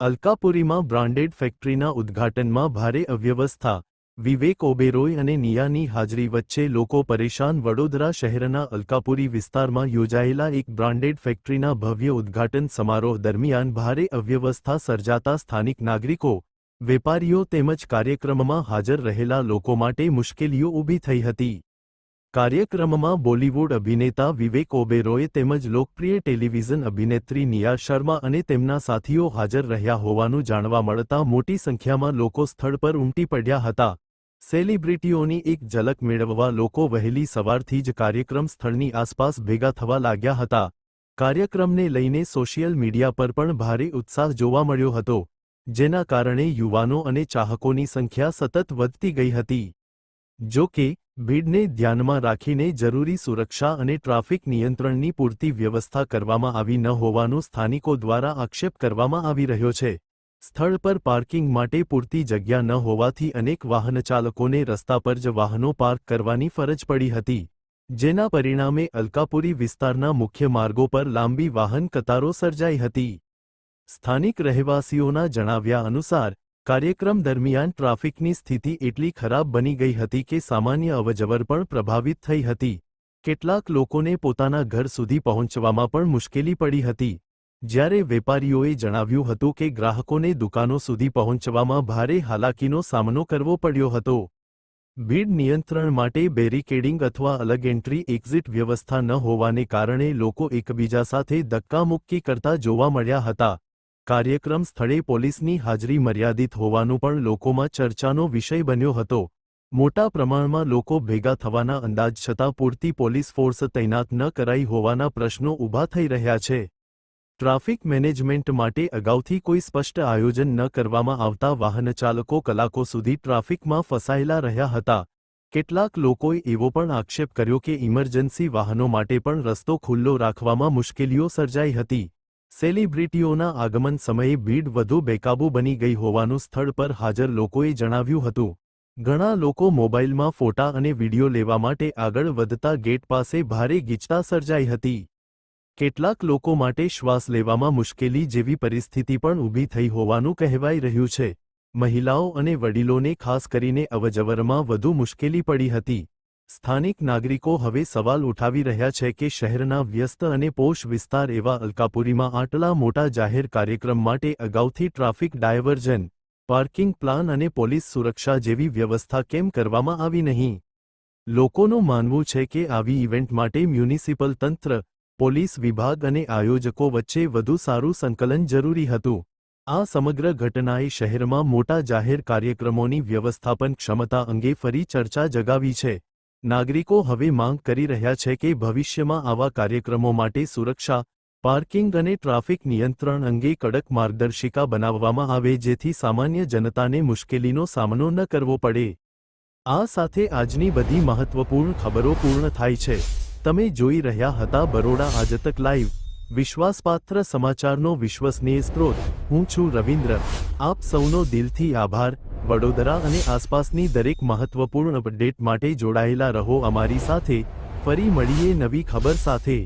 અલકાપુરીમાં branded ફેક્ટરીના ઉદ્ઘાટનમાં ભારે અવ્યવસ્થા, વિવેક ઓબેરોય અને નિયાની હાજરી વચ્ચે લોકો પરેશાન. વડોદરા શહેરના અલકાપુરી વિસ્તારમાં યોજાયેલા એક બ્રાન્ડેડ ફેક્ટરીના ભવ્ય ઉદ્ઘાટન સમારોહ દરમિયાન ભારે અવ્યવસ્થા સર્જાતા સ્થાનિક નાગરિકો, વેપારીઓ તેમજ કાર્યક્રમમાં હાજર રહેલા લોકો માટે મુશ્કેલીઓ ઊભી થઈ હતી. કાર્યક્રમમાં બોલિવૂડ અભિનેતા વિવેક ઓબેરોય તેમજ લોકપ્રિય ટેલિવિઝન અભિનેત્રી નિયા શર્મા અને તેમના સાથીઓ હાજર રહ્યા હોવાનું જાણવા મળતા મોટી સંખ્યામાં લોકો સ્થળ પર ઉમટી પડ્યા હતા. સેલિબ્રિટીઓની એક ઝલક મેળવવા લોકો વહેલી સવારથી જ કાર્યક્રમ સ્થળની આસપાસ ભેગા થવા લાગ્યા હતા. કાર્યક્રમને લઈને સોશિયલ મીડિયા પર પણ ભારે ઉત્સાહ જોવા મળ્યો હતો, જેના કારણે યુવાનો અને ચાહકોની સંખ્યા સતત વધતી ગઈ હતી. જો કે, ભીડને ધ્યાનમાં રાખીને જરૂરી સુરક્ષા અને ટ્રાફિક નિયંત્રણની પૂરતી વ્યવસ્થા કરવામાં આવી ન હોવાનું સ્થાનિકો દ્વારા આક્ષેપ કરવામાં આવી રહ્યો છે. સ્થળ પર પાર્કિંગ માટે પૂરતી જગ્યા ન હોવાથી અનેક વાહનચાલકોને રસ્તા પર જ વાહનો પાર્ક કરવાની ફરજ પડી હતી, જેના પરિણામે અલકાપુરી વિસ્તારના મુખ્ય માર્ગો પર લાંબી વાહન કતારો સર્જાઈ હતી. સ્થાનિક રહેવાસીઓના જણાવ્યા અનુસાર, કાર્યક્રમ દરમિયાન ટ્રાફિકની સ્થિતિ એટલી ખરાબ બની ગઈ હતી કે સામાન્ય અવરજવર પણ પ્રભાવિત થઈ હતી. કેટલાક લોકોને પોતાના ઘર સુધી પહોંચવામાં પણ મુશ્કેલી પડી હતી, જ્યારે વેપારીઓએ જણાવ્યું હતું કે ગ્રાહકોને દુકાનો સુધી પહોંચવામાં ભારે હાલાકીનો સામનો કરવો પડ્યો હતો. ભીડ નિયંત્રણ માટે બેરિકેડિંગ અથવા અલગ એન્ટ્રી એક્ઝિટ વ્યવસ્થા ન હોવાને કારણે લોકો એકબીજા સાથે ધક્કામુક્કી કરતા જોવા મળ્યા હતા. કાર્યક્રમ સ્થળે પોલીસની હાજરી મર્યાદિત હોવાનું પણ લોકોમાં ચર્ચાનો વિષય બન્યો હતો. મોટા પ્રમાણમાં લોકો ભેગા થવાના અંદાજ છતાં પૂરતી પોલીસ ફોર્સ તૈનાત ન કરાઈ હોવાના પ્રશ્નો ઊભા થઈ રહ્યા છે. ટ્રાફિક મેનેજમેન્ટ માટે અગાઉથી કોઈ સ્પષ્ટ આયોજન ન કરવામાં આવતા વાહનચાલકો કલાકો સુધી ટ્રાફિકમાં ફસાયેલા રહ્યા હતા. કેટલાક લોકોએ એવો પણ આક્ષેપ કર્યો કે ઇમરજન્સી વાહનો માટે પણ રસ્તો ખુલ્લો રાખવામાં મુશ્કેલીઓ સર્જાઈ હતી. સેલિબ્રિટીઓના આગમન સમયે ભીડ વધુ બેકાબૂ બની ગઈ હોવાનું સ્થળ પર હાજર લોકોએ જણાવ્યું હતું. ઘણા લોકો મોબાઈલમાં ફોટા અને વિડીયો લેવા માટે આગળ વધતા ગેટ પાસે ભારે ગીચતા સર્જાઈ હતી. કેટલાક લોકો માટે શ્વાસ લેવામાં મુશ્કેલી જેવી પરિસ્થિતિ પણ ઊભી થઈ હોવાનું કહેવાઈ રહ્યું છે. મહિલાઓ અને વડીલોને ખાસ કરીને અવરજવરમાં વધુ મુશ્કેલી પડી હતી. સ્થાનિક નાગરિકો હવે સવાલ ઉઠાવી રહ્યા છે કે શહેરના વ્યસ્ત અને પોશ વિસ્તાર એવા અલકાપુરીમાં આટલા મોટા જાહેર કાર્યક્રમ માટે અગાઉથી ટ્રાફિક ડાયવર્ઝન, પાર્કિંગ પ્લાન અને પોલીસ સુરક્ષા જેવી વ્યવસ્થા કેમ કરવામાં આવી નહીં? લોકોનું માનવું છે કે આવી ઇવેન્ટ માટે મ્યુનિસિપલ તંત્ર, પોલીસ વિભાગ અને આયોજકો વચ્ચે વધુ સારું સંકલન જરૂરી હતું. આ સમગ્ર ઘટનાએ શહેરમાં મોટા જાહેર કાર્યક્રમોની વ્યવસ્થાપન ક્ષમતા અંગે ફરી ચર્ચા જગાવી છે. નાગરિકો હવે માંગ કરી રહ્યા છે કે ભવિષ્યમાં આવા કાર્યક્રમો માટે સુરક્ષા, પાર્કિંગ અને ટ્રાફિક નિયંત્રણ અંગે કડક માર્ગદર્શિકા બનાવવામાં આવે જેથી સામાન્ય જનતાને મુશ્કેલીનો સામનો ન કરવો પડે. આ સાથે આજની બધી મહત્વપૂર્ણ ખબરો પૂર્ણ થાય છે. તમે જોઈ રહ્યા હતા બરોડા આજતક લાઈવ. વિશ્વાસપાત્ર સમાચારનો વિશ્વસનીય સ્ત્રોત. હું છું રવિન્દ્ર. આપ સૌનો દિલથી આભાર. વડોદરા અને આસપાસની દરેક મહત્વપૂર્ણ અપડેટ માટે જોડાયેલા રહો અમારી સાથે. ફરી મળીએ નવી ખબર સાથે.